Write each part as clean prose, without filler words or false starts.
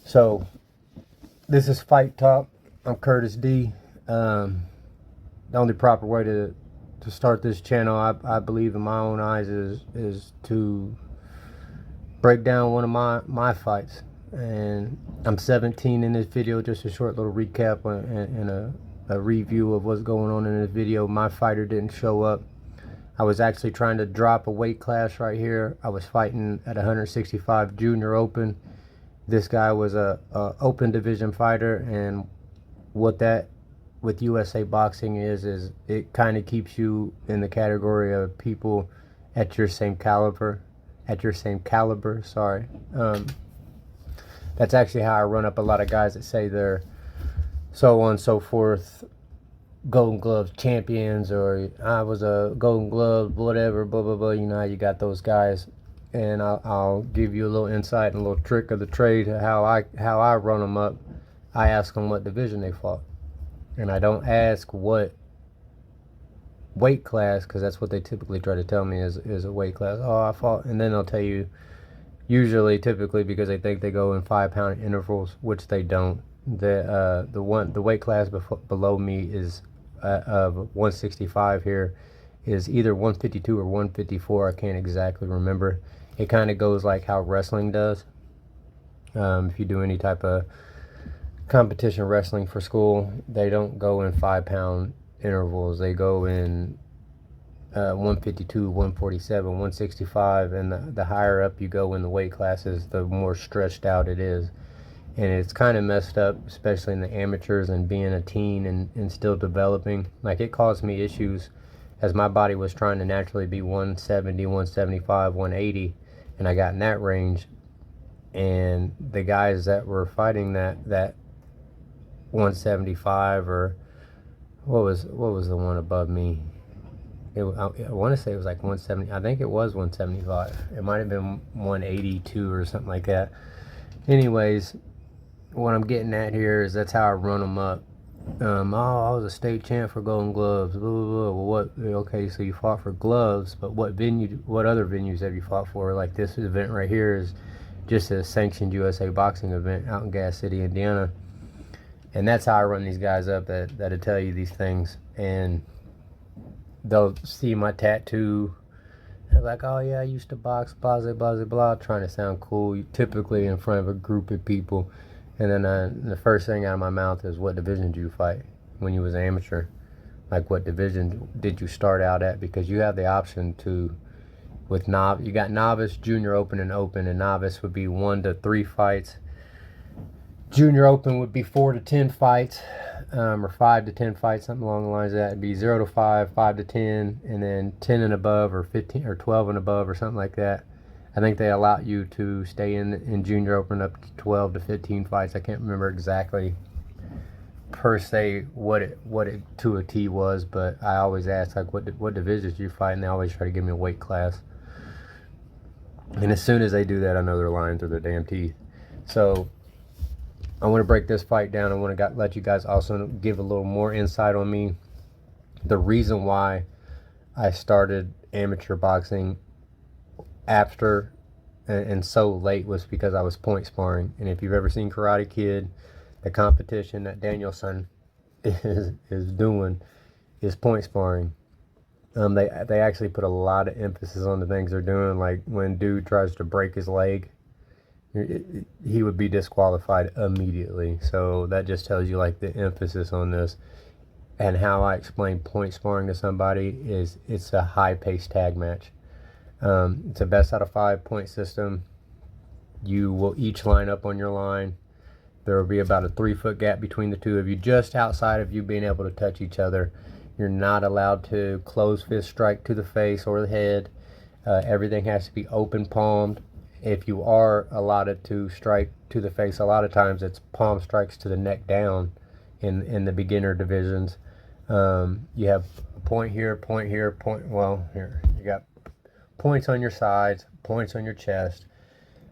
So this is Fight Talk. I'm Curtis D. The only proper way to start this channel, I believe in my own eyes, is to break down one of my fights. And I'm 17 in this video. Just a short little recap and a review of what's going on in this video. My fighter didn't show up. I was actually trying to drop a weight class right here. I was fighting at 165 Junior Open. This guy was a open division fighter, and what that with USA Boxing is it kind of keeps you in the category of people at your same caliber, sorry. That's actually how I run up a lot of guys that say they're so on and so forth, Golden Gloves champions, or I was a Golden Glove whatever, blah blah blah. You know how you got those guys. And I'll give you a little insight and a little trick of the trade, how I run them up. I ask them what division they fought, and I don't ask what weight class, because that's what they typically try to tell me is a weight class. Oh, I fought, and then they'll tell you, usually, typically, because they think they go in 5-pound intervals, which they don't. The weight class below me is of 165 here is either 152 or 154. I can't exactly remember. It kind of goes like how wrestling does. If you do any type of competition wrestling for school, they don't go in 5-pound intervals. They go in 152, 147, 165, and the higher up you go in the weight classes, the more stretched out it is. And it's kind of messed up, especially in the amateurs and being a teen and still developing. Like, it caused me issues as my body was trying to naturally be 170, 175, 180, and I got in that range. And the guys that were fighting that 175, or what was the one above me? I want to say it was like 170. I think it was 175. It might have been 182 or something like that. Anyways, what I'm getting at here is that's how I run them up. Oh, I was a state champ for Golden Gloves. Blah, blah, blah. Well, what? Okay, so you fought for gloves, but what other venues have you fought for? Like, this event right here is just a sanctioned USA Boxing event out in Gas City, Indiana. And that's how I run these guys up that'll tell you these things. And they'll see my tattoo. They're like, oh yeah, I used to box, blah, blah, blah, blah, trying to sound cool, typically in front of a group of people. And then the first thing out of my mouth is, what division did you fight when you was an amateur? Like, what division did you start out at? Because you have the option to, you got novice, junior open, and open. And novice would be 1 to 3 fights. Junior open would be 4 to 10 fights, or 5 to 10 fights, something along the lines of that. It'd be 0 to 5, 5 to 10, and then 10 and above, or 15 or 12 and above, or something like that. I think they allow you to stay in junior open up to 12 to 15 fights. I can't remember exactly per se what it to a T was, but I always ask, like, what divisions do you fight, and they always try to give me a weight class. And as soon as they do that, I know they're lying through their damn teeth. So I want to break this fight down. I want to let you guys also give a little more insight on me. The reason why I started amateur boxing after and so late was because I was point sparring. And if you've ever seen Karate Kid, the competition that Daniel-san is doing is point sparring. They actually put a lot of emphasis on the things they're doing. Like, when dude tries to break his leg, he would be disqualified immediately. So that just tells you, like, the emphasis on this. And how I explain point sparring to somebody is, it's a high-paced tag match. It's a best out of 5 point system. You will each line up on your line. There will be about a 3-foot gap between the two of you, just outside of you being able to touch each other. You're not allowed to close fist strike to the face or the head. Everything has to be open palmed. If you are allotted to strike to the face, a lot of times it's palm strikes to the neck down in the beginner divisions. You have point here, point here, point, well, here. You got points on your sides, points on your chest.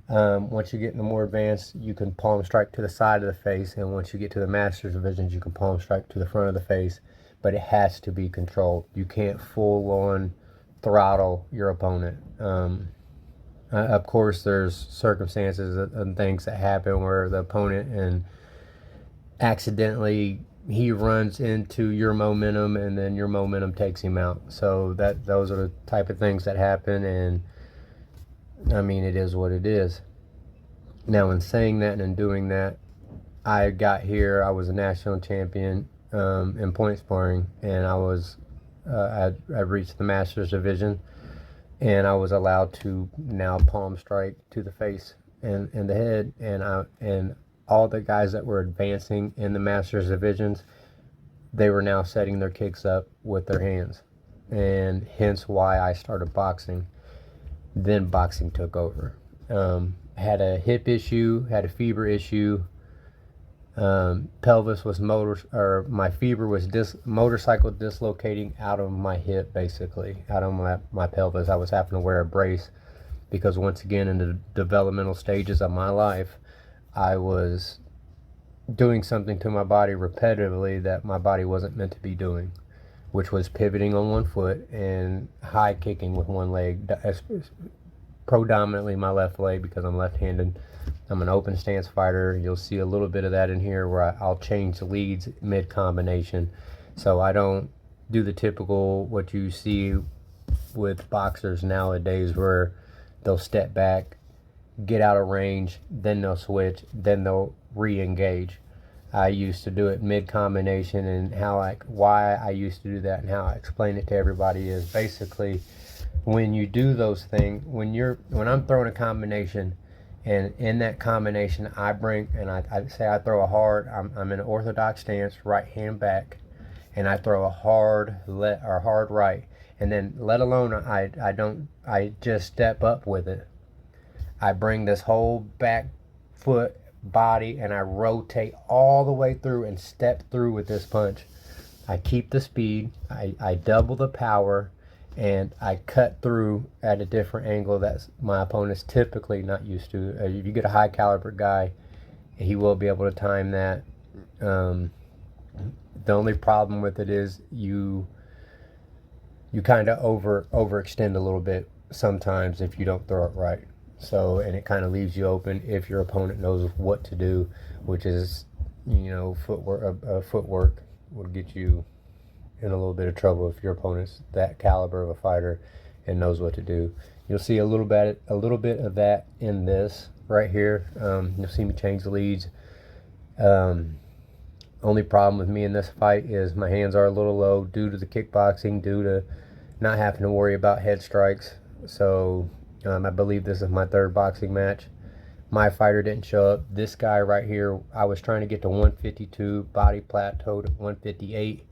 Once you get into more advanced, you can palm strike to the side of the face, and once you get to the master's divisions, you can palm strike to the front of the face, but it has to be controlled. You can't full on throttle your opponent. Of course, there's circumstances and things that happen where the opponent and accidentally he runs into your momentum and then your momentum takes him out. So those are the type of things that happen, and I mean, it is what it is. Now, in saying that and in doing that, I got here. I was a national champion in point sparring, and I reached the Masters division, and I was allowed to now palm strike to the face and the head, and all the guys that were advancing in the Masters divisions, they were now setting their kicks up with their hands, and hence why I started boxing. Then boxing took over. Had a hip issue, had a fever issue. Pelvis was my fever was motorcycle dislocating out of my hip, basically out of my pelvis. I was having to wear a brace because once again, in the developmental stages of my life, I was doing something to my body repetitively that my body wasn't meant to be doing, which was pivoting on one foot and high kicking with one leg, predominantly my left leg because I'm left-handed. I'm an open stance fighter. You'll see a little bit of that in here where I'll change the leads mid-combination. So I don't do the typical what you see with boxers nowadays where they'll step back, get out of range, then they'll switch, then they'll re-engage. I used to do it mid-combination, and why I used to do that and how I explain it to everybody is basically when you do those things, when I'm throwing a combination, and in that combination I bring and I say I throw a hard, I'm in an orthodox stance, right hand back, and I throw a hard right, and then let alone I just step up with it. I bring this whole back foot body and I rotate all the way through and step through with this punch. I keep the speed, I double the power, and I cut through at a different angle that my opponent's typically not used to. If you get a high caliber guy, he will be able to time that. The only problem with it is you kind of overextend a little bit sometimes if you don't throw it right. So, and it kind of leaves you open if your opponent knows what to do, which is, footwork will get you in a little bit of trouble if your opponent's that caliber of a fighter and knows what to do. You'll see a little bit of that in this right here. You'll see me change the leads. Only problem with me in this fight is my hands are a little low due to the kickboxing, due to not having to worry about head strikes. So I believe this is my third boxing match. My fighter didn't show up. This guy right here, I was trying to get to 152, body plateaued at 158.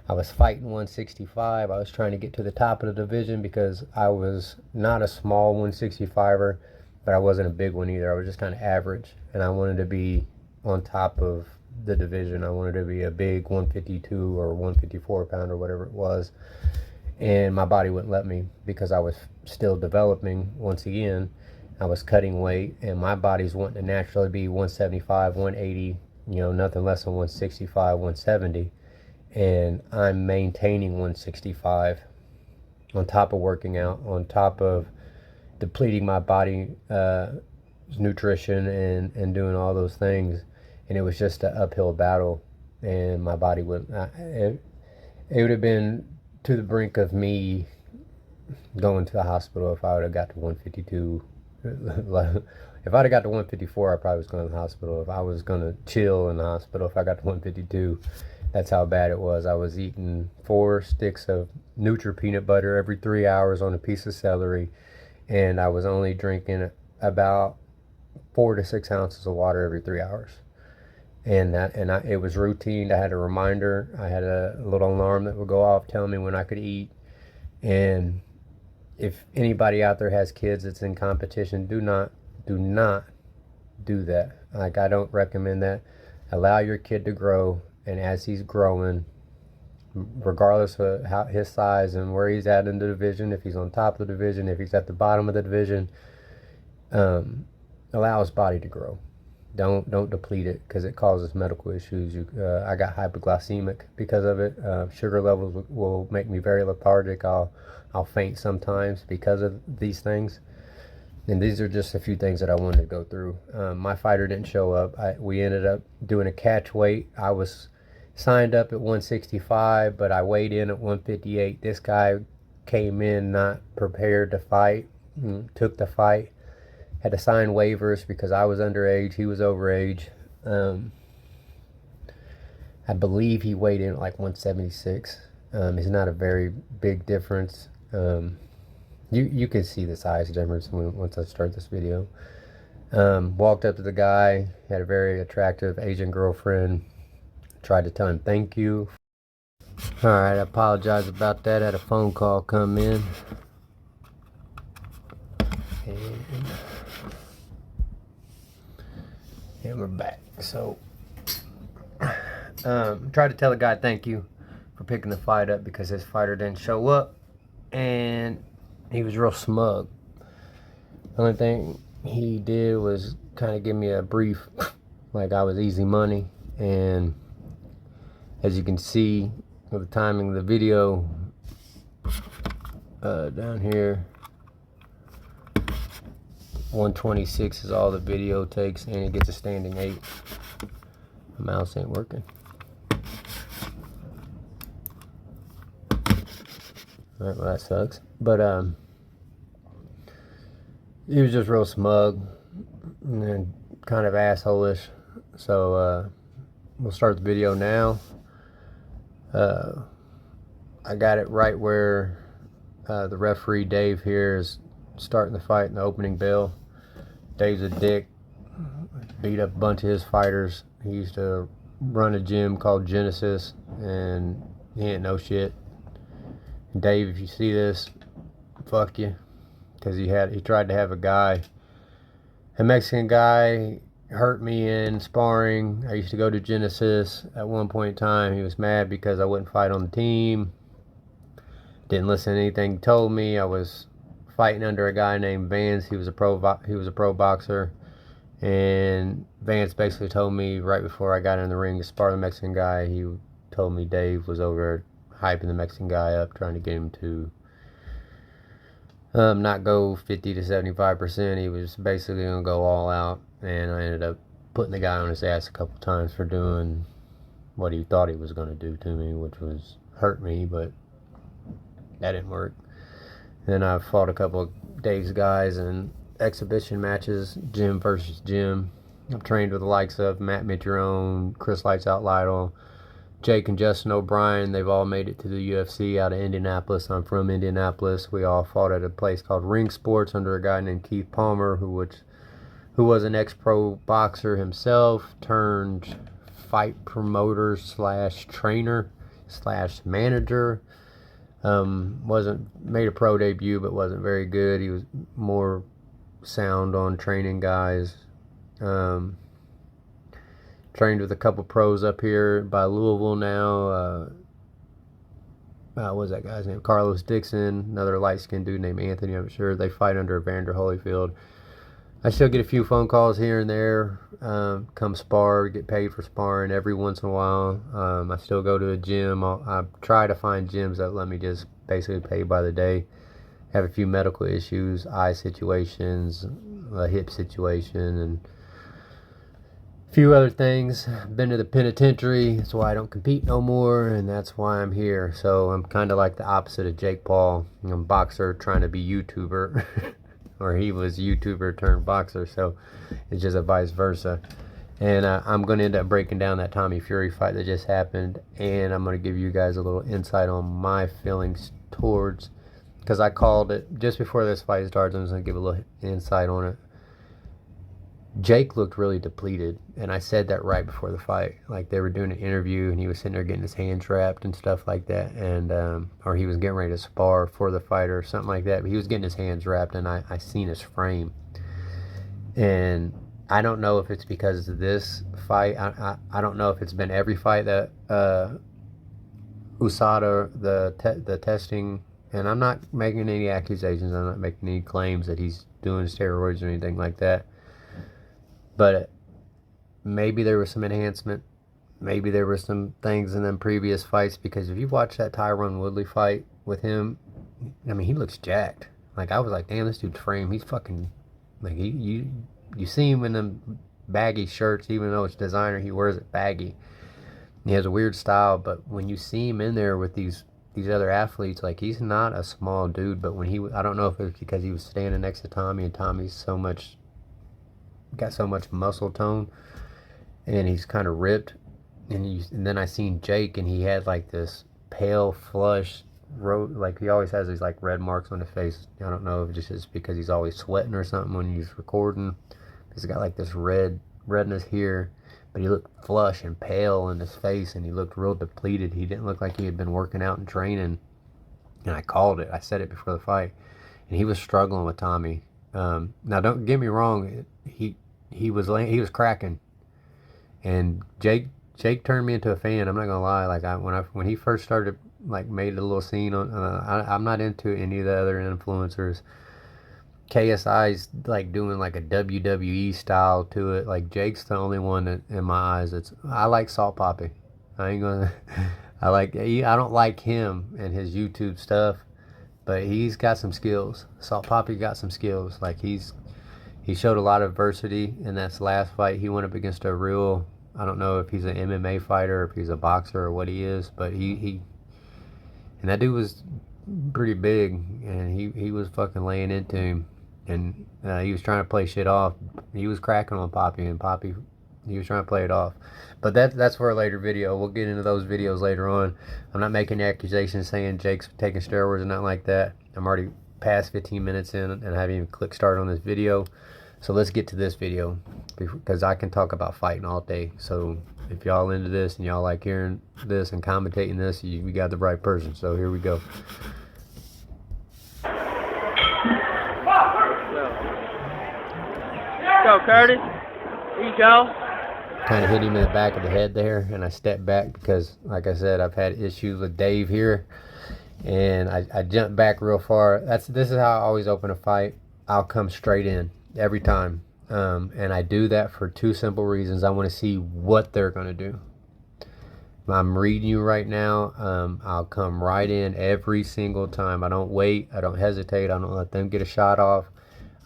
I was fighting 165. I was trying to get to the top of the division because I was not a small 165er, but I wasn't a big one either. I was just kind of average, and I wanted to be on top of the division. I wanted to be a big 152 or 154 pound or whatever it was, and my body wouldn't let me because I was still developing. Once again, I was cutting weight, and my body's wanting to naturally be 175, 180, nothing less than 165, 170. And I'm maintaining 165 on top of working out, on top of depleting my body nutrition and doing all those things. And it was just an uphill battle, and my body it would have been to the brink of me going to the hospital if I would have got to 152. If I'd have got to 154, I probably was going to the hospital. If I was going to chill in the hospital, if I got to 152, that's how bad it was. I was eating 4 sticks of Nutri peanut butter every 3 hours on a piece of celery, and I was only drinking about 4 to 6 ounces of water every 3 hours. It was routine. I had a reminder. I had a little alarm that would go off telling me when I could eat. And if anybody out there has kids that's in competition, do not do that. Like, I don't recommend that. Allow your kid to grow, and as he's growing, regardless of how his size and where he's at in the division, if he's on top of the division, if he's at the bottom of the division, allow his body to grow. Don't deplete it, because it causes medical issues. I got hypoglycemic because of it. Sugar levels will make me very lethargic. I'll faint sometimes because of these things. And these are just a few things that I wanted to go through. My fighter didn't show up. We ended up doing a catch weight. I was signed up at 165, but I weighed in at 158. This guy came in not prepared to fight, took the fight, had to sign waivers because I was underage, he was overage. I believe he weighed in at like 176. It's not a very big difference. You can see the size difference once I start this video. Walked up to the guy, had a very attractive Asian girlfriend, tried to tell him thank you. Alright, I apologize about that. I had a phone call come in. And we're back. So, tried to tell the guy thank you for picking the fight up because his fighter didn't show up. And he was real smug. The only thing he did was kind of give me a brief, like I was easy money. And as you can see with the timing of the video, down here, 126 is all the video takes, and it gets a standing 8. The mouse ain't working. Alright, well that sucks. But he was just real smug and kind of asshole-ish. So we'll start the video now. I got it right where the referee Dave here is starting the fight in the opening bell. Dave's a dick, beat up a bunch of his fighters. He used to run a gym called Genesis, and he ain't no shit. Dave, if you see this, fuck you, because he tried to have a Mexican guy hurt me in sparring. I used to go to Genesis at one point in time. He was mad because I wouldn't fight on the team. Didn't listen to anything he told me. I was fighting under a guy named Vance. He was a pro boxer, and Vance basically told me right before I got in the ring to spar the Mexican guy, he told me Dave was over hyping the Mexican guy up, trying to get him to not go 50 to 75%. He was basically gonna go all out, and I ended up putting the guy on his ass a couple times for doing what he thought he was gonna do to me, which was hurt me, but that didn't work. Then I fought a couple of Dave's guys in exhibition matches, gym versus gym. I've trained with the likes of Matt Mitrione, Chris Lights Out Lytle, Jake and Justin O'Brien. They've all made it to the UFC out of Indianapolis. I'm from Indianapolis. We all fought at a place called Ring Sports under a guy named Keith Palmer, who was an ex-pro boxer himself, turned fight promoter slash trainer slash manager. Made a pro debut, but wasn't very good. He was more sound on training guys. Trained with a couple pros up here by Louisville now. What was that guy's name? Carlos Dixon, another light-skinned dude named Anthony, I'm sure. They fight under Evander Holyfield. I still get a few phone calls here and there. Come spar, get paid for sparring every once in a while. I still go to a gym. I try to find gyms that let me just basically pay by the day. Have a few medical issues, eye situations, a hip situation, and a few other things. Been to the penitentiary. That's why I don't compete no more, and that's why I'm here. So I'm kind of like the opposite of Jake Paul. I'm a boxer trying to be YouTuber. Or he was YouTuber turned boxer, so it's just a vice versa. And I'm going to end up breaking down that Tommy Fury fight that just happened, and I'm going to give you guys a little insight on my feelings towards, because I called it just before this fight starts. I'm just going to give a little insight on it. Jake looked really depleted, and I said that right before the fight. Like, they were doing an interview, and he was sitting there getting his hands wrapped and stuff like that, and or he was getting ready to spar for the fight or something like that, but he was getting his hands wrapped, and I seen his frame. And I don't know if it's because of this fight. I don't know if it's been every fight that USADA, the testing, and I'm not making any accusations, I'm not making any claims that he's doing steroids or anything like that. But maybe there was some enhancement. Maybe there were some things in them previous fights, because if you watch that Tyron Woodley fight with him, I mean, he looks jacked. Like, I was like, damn, this dude's frame, he's fucking Like you see him in them baggy shirts, even though it's designer, he wears it baggy. He has a weird style, but when you see him in there with these other athletes, like he's not a small dude. But when I don't know if it was because he was standing next to Tommy, and Tommy's got so much muscle tone, and he's kind of ripped. And then I seen Jake, and he had like this pale flush like he always has these like red marks on his face. I don't know if it's just because he's always sweating or something when he's recording. He's got like this redness here, but he looked flush and pale in his face, and he looked real depleted. He didn't look like he had been working out and training. And I called it. I said it before the fight, and he was struggling with Tommy. Now don't get me wrong, he was cracking, and Jake turned me into a fan. I'm not gonna lie. Like when he first started, like made a little scene on. I'm not into any of the other influencers. KSI's like doing like a WWE style to it. Like Jake's the only one that, in my eyes, I like Salt Poppy. I ain't gonna. I don't like him and his YouTube stuff, but he's got some skills. Salt Poppy got some skills. Like he showed a lot of adversity in that last fight. He went up against a real. I don't know if he's an MMA fighter, or if he's a boxer, or what he is, but and that dude was pretty big, and he was fucking laying into him, and he was trying to play shit off. He was cracking on Poppy, and Poppy, he was trying to play it off. But that's for a later video. We'll get into those videos later on. I'm not making accusations saying Jake's taking steroids or nothing like that. I'm already past 15 minutes in, and I haven't even clicked start on this video. So let's get to this video, because I can talk about fighting all day. So if y'all into this and y'all like hearing this and commentating this, you got the right person. So here we go. Go, Curtis. Here you go. Kind of hit him in the back of the head there, and I stepped back because, like I said, I've had issues with Dave here, and I jumped back real far. This is how I always open a fight. I'll come straight in every time, and I do that for two simple reasons. I want to see what they're going to do. I'm reading you right now. I'll come right in every single time. I don't wait. I don't hesitate. I don't let them get a shot off.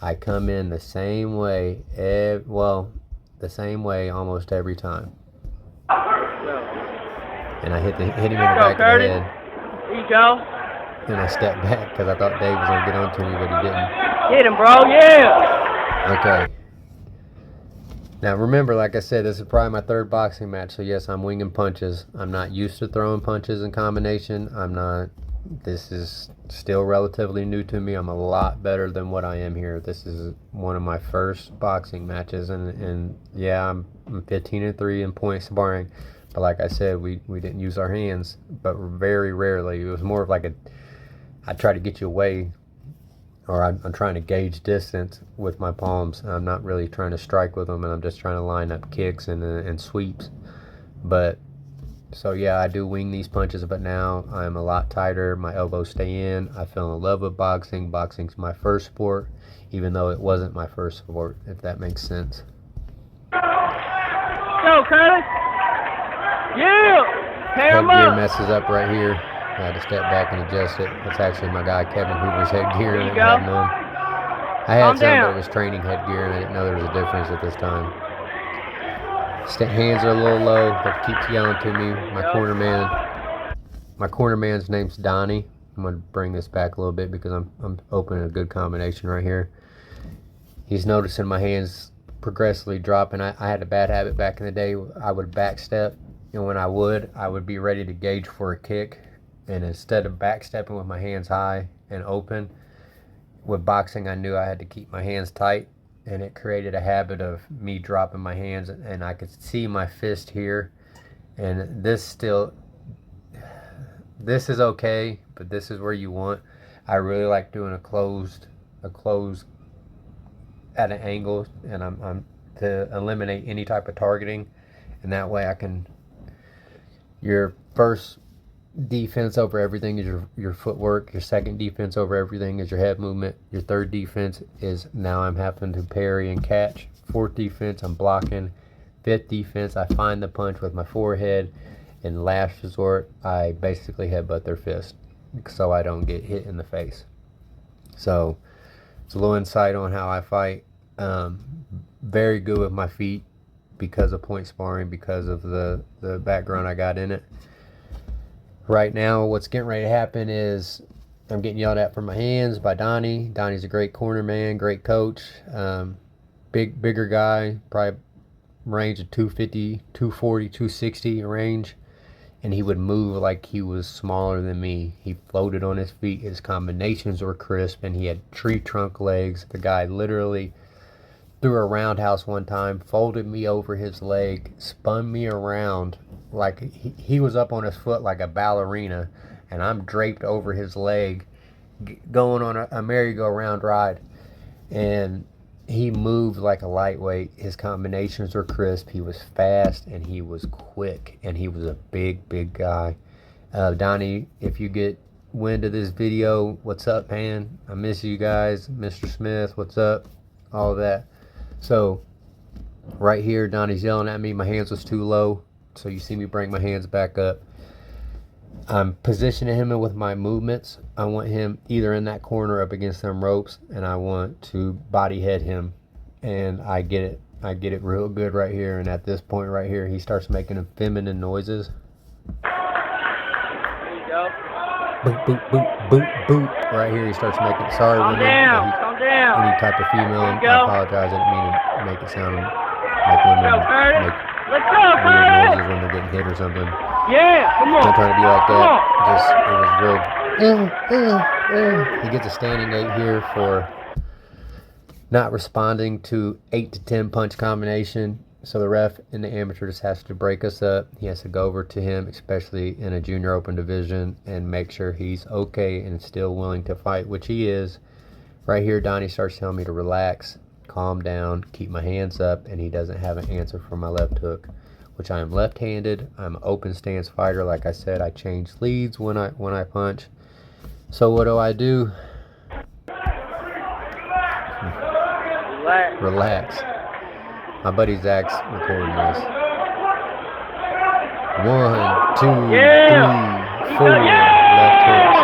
I come in the same way. The same way almost every time. And I hit him in the back of the head. Here you go. And I stepped back because I thought Dave was going to get onto me, but he didn't. Get him, bro. Yeah. Okay. Now remember, like I said, this is probably my third boxing match, so yes, I'm winging punches. I'm not used to throwing punches in combination. This is still relatively new to me. I'm a lot better than what I am here. This is one of my first boxing matches, and yeah, I'm 15-3 in point sparring. But like I said, we didn't use our hands, but very rarely. It was more of like I try to get you away, or I'm trying to gauge distance with my palms. I'm not really trying to strike with them, and I'm just trying to line up kicks and sweeps. But so yeah, I do wing these punches, but now I'm a lot tighter. My elbows stay in. I fell in love with boxing. Boxing's my first sport, even though it wasn't my first sport, if that makes sense. Go, Curtis. Yeah. Pair him Headgear up. messes up right here. I had to step back and adjust it. That's actually my guy Kevin Hoover's headgear. There I you didn't have go. none. I had Calm some, but down. it was training headgear, and I didn't know there was a difference at this time. Hands are a little low, but keeps yelling to me. My corner man's name's Donnie. I'm gonna bring this back a little bit because I'm opening a good combination right here. He's noticing my hands progressively dropping. I had a bad habit back in the day. I would backstep, and when I would be ready to gauge for a kick, and instead of backstepping with my hands high and open, with boxing I knew I had to keep my hands tight, and it created a habit of me dropping my hands, and I could see my fist here, and this is okay, but this is where you want. I really like doing a closed at an angle, and I'm to eliminate any type of targeting, and that way I can. Your first defense over everything is your footwork. Your second defense over everything is your head movement. Your third defense is now I'm having to parry and catch. Fourth defense, I'm blocking. Fifth defense, I find the punch with my forehead. And last resort, I basically headbutt their fist so I don't get hit in the face. So it's a little insight on how I fight. Very good with my feet because of point sparring, because of the background I got in it. Right now, what's getting ready to happen is I'm getting yelled at for my hands by Donnie. Donnie's a great corner man, great coach. Bigger guy, probably range of 250, 240, 260 range. And he would move like he was smaller than me. He floated on his feet. His combinations were crisp, and he had tree trunk legs. The guy literally threw a roundhouse one time, folded me over his leg, spun me around like he was up on his foot like a ballerina, and I'm draped over his leg, going on a merry-go-round ride. And he moved like a lightweight. His combinations were crisp. He was fast, and he was quick, and he was a big guy. Donnie, if you get wind of this video, what's up, man? I miss you guys. Mr. Smith, what's up? All of that. So right here, Donnie's yelling at me. My hands was too low, so you see me bring my hands back up. I'm positioning him with my movements. I want him either in that corner up against them ropes, and I want to body head him. And I get it real good right here. And at this point right here, he starts making feminine noises. There you go. Boot, boot, boot, boot, boot. Right here, he starts making. Sorry, Calm down. Calm down. Any type of female. There I you go. apologize. I didn't mean to make it sound like women Let's go, Curtis. make Let's go, weird Curtis. noises when they're getting hit or something. Yeah, come on. I'm not trying to be like Come that. on. Just it was real. He gets a standing 8 here for not responding to 8 to 10 punch combination. So the ref in the amateur just has to break us up. He has to go over to him, especially in a junior open division, and make sure he's okay and still willing to fight, which he is. Right here, Donnie starts telling me to relax, calm down, keep my hands up, and he doesn't have an answer for my left hook, which I am left-handed. I'm an open stance fighter. Like I said, I change leads when I punch. So what do? Relax. Relax. My buddy Zach's recording this. 1, 2, Yeah. 3, 4 Yeah. left hooks.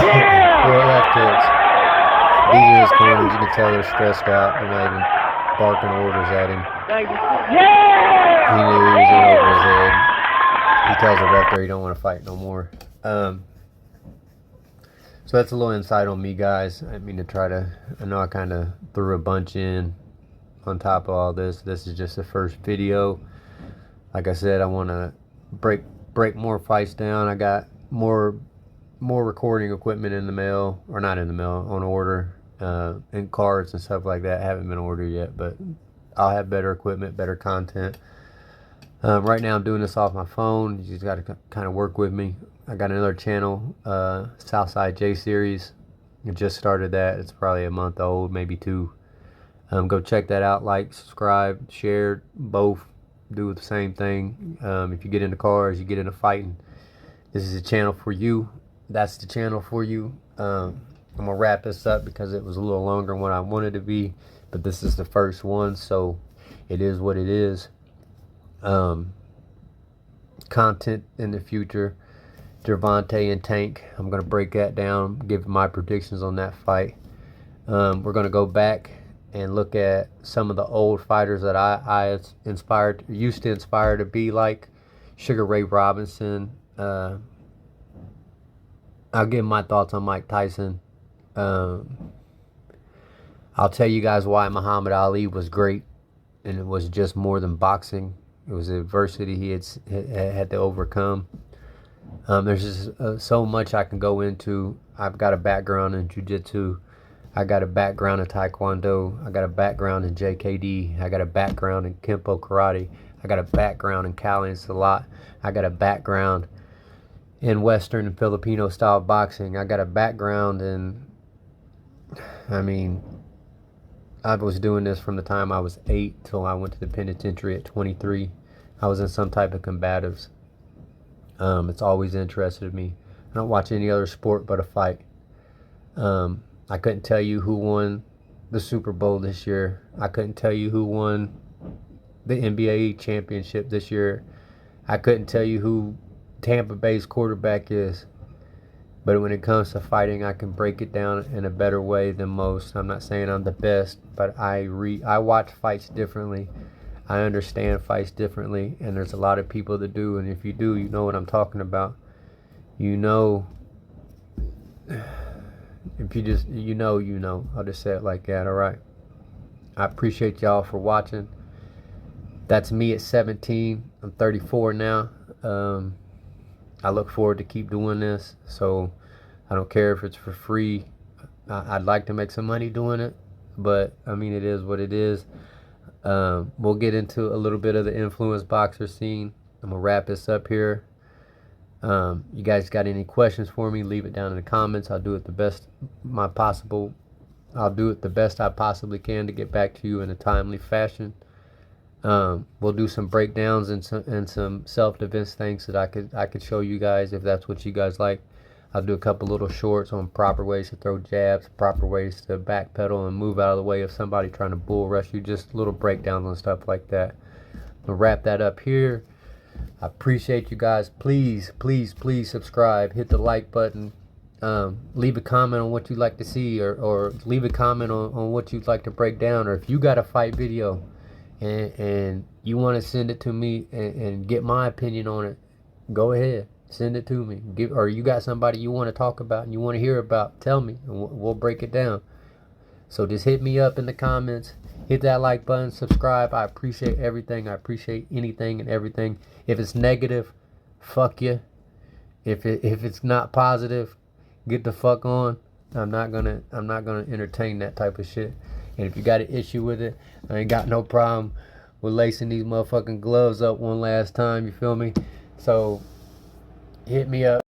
Yeah. 4 left hooks. These are his corners. You can tell they're stressed out. They're not even barking orders at him. Thank you. Yeah. He knew he was in over his head. He tells the ref there he don't want to fight no more. So that's a little insight on me, guys. I mean to try to. I know I kind of threw a bunch in on top of all this. This is just the first video. Like I said, I want to break more fights down. I got more recording equipment in the mail, or not in the mail, on order, and cards and stuff like that. Haven't been ordered yet, but I'll have better equipment, better content. Right now I'm doing this off my phone. You just got to kind of work with me. I got another channel, Southside J Series. I just started that. It's probably a month old, maybe 2. Go check that out. Like, subscribe, share, both do the same thing. If you get into cars, you get into fighting, this is a channel for you. That's the channel for you. I'm gonna wrap this up because it was a little longer than what I wanted to be, but this is the first one, so it is what it is. Content in the future, Gervonta and Tank. I'm gonna break that down, give my predictions on that fight. We're gonna go back and look at some of the old fighters that I used to inspire to be like. Sugar Ray Robinson. I'll give my thoughts on Mike Tyson. I'll tell you guys why Muhammad Ali was great, and it was just more than boxing. It was adversity he had to overcome. There's just so much I can go into. I've got a background in jiu-jitsu. I got a background in taekwondo. I got a background in JKD. I got a background in Kempo karate. I got a background in Kali and Salat. I got a background in Western and Filipino style boxing. I got a background in, I was doing this from the time I was 8 till I went to the penitentiary at 23. I was in some type of combatives. It's always interested me. I don't watch any other sport but a fight. I couldn't tell you who won the Super Bowl this year. I couldn't tell you who won the NBA championship this year. I couldn't tell you who Tampa Bay's quarterback is. But when it comes to fighting, I can break it down in a better way than most. I'm not saying I'm the best, but I watch fights differently. I understand fights differently, and there's a lot of people that do. And if you do, you know what I'm talking about. You know, if you just, you know. I'll just say it like that, all right? I appreciate y'all for watching. That's me at 17. I'm 34 now. I look forward to keep doing this. So I don't care if it's for free. I'd like to make some money doing it, but I mean, it is what it is. We'll get into a little bit of the influence boxer scene. I'm gonna wrap this up here. You guys got any questions for me? Leave it down in the comments. I'll do it the best I possibly can to get back to you in a timely fashion. We'll do some breakdowns and some self-defense things that I could show you guys if that's what you guys like. I'll do a couple little shorts on proper ways to throw jabs, proper ways to backpedal and move out of the way of somebody trying to bull rush you. Just little breakdowns and stuff like that. We'll wrap that up here. I appreciate you guys. Please, please, please subscribe. Hit the like button. Leave a comment on what you'd like to see, or leave a comment on what you'd like to break down, or if you got a fight video and you want to send it to me and get my opinion on it, go ahead, send it to me. Or you got somebody you want to talk about and you want to hear about, tell me and we'll break it down. So just hit me up in the comments, hit that like button, subscribe. I appreciate everything. I appreciate anything and everything. If it's negative, fuck you. If it's not positive, get the fuck on. I'm not gonna entertain that type of shit. And if you got an issue with it, I ain't got no problem with lacing these motherfucking gloves up one last time, you feel me? So hit me up.